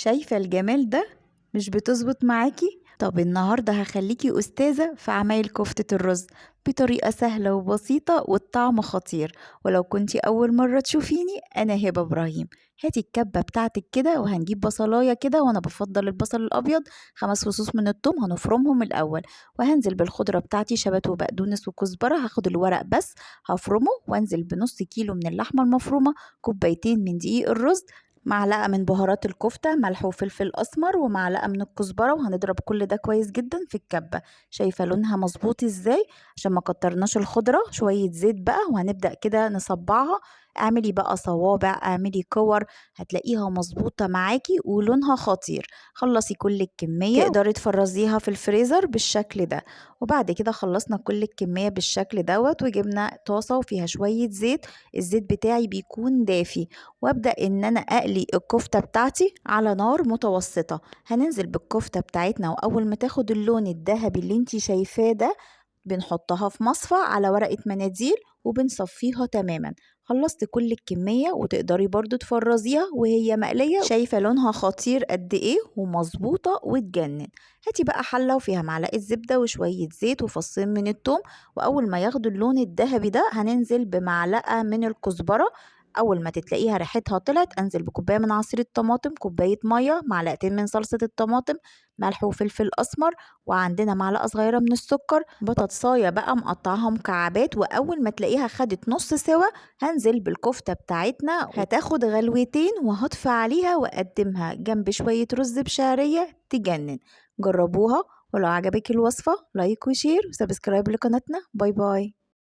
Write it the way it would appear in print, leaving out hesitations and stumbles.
شايفة الجمال ده؟ مش بتظبط معاكي؟ طب النهاردة هخليكي أستاذة في عمايل كفتة الرز بطريقة سهلة وبسيطة والطعم خطير. ولو كنتي أول مرة تشوفيني، أنا هبة إبراهيم. هاتي الكبة بتاعتك كده، وهنجيب بصلاية كده، وأنا بفضل البصل الأبيض. 5 فصوص من الثوم هنفرمهم الأول، وهنزل بالخضرة بتاعتي شبت وبقدونس وكزبرة. هاخد الورق بس هفرمه، وانزل بنص كيلو من اللحمة المفرومة، كوبايتين من دقيق الرز، معلقة من بهارات الكفتة، ملح وفلفل أسمر، ومعلقة من الكزبرة. وهنضرب كل ده كويس جدا في الكبة. شايفة لونها مظبوط ازاي؟ عشان ما كترناش الخضرة. شوية زيت بقى، وهنبدأ كده نصبعها. اعملي بقى صوابع، اعملي كور، هتلاقيها مظبوطة معاكي ولونها خطير. خلصي كل الكمية، تقدري تفرزيها في الفريزر بالشكل ده. وبعد كده خلصنا كل الكمية بالشكل دوت، وجبنا طاسة وفيها شوية زيت. الزيت بتاعي بيكون دافي، وابدأ ان انا اقلي الكفتة بتاعتي على نار متوسطة. هننزل بالكفتة بتاعتنا، واول ما تاخد اللون الذهبي اللي انتي شايفاه ده، بنحطها في مصفى على ورقة مناديل وبنصفيها تماما. خلصت كل الكمية، وتقدري برضو تفرزيها وهي مقلية. شايفة لونها خطير قد ايه ومظبوطة وتجنن. هاتي بقى حلة وفيها معلقة زبدة وشوية زيت وفصين من الثوم، وأول ما ياخدوا اللون الذهبي ده هننزل بمعلقة من الكزبرة. أول ما تلاقيها ريحتها طلعت، أنزل بكوباية من عصير الطماطم، كوباية مية، معلقتين من صلصة الطماطم، ملح وفلفل أسمر، وعندنا معلقة صغيرة من السكر. بطاطساية بقى مقطعها مكعبات، وأول ما تلاقيها خدت نص سوا هنزل بالكفتة بتاعتنا. هتاخد غلوتين، وهطفي عليها وأقدمها جنب شوية رز بشعرية تجنن. جربوها، ولو عجبك الوصفة لايك وشير وسبسكرايب لقناتنا. باي باي.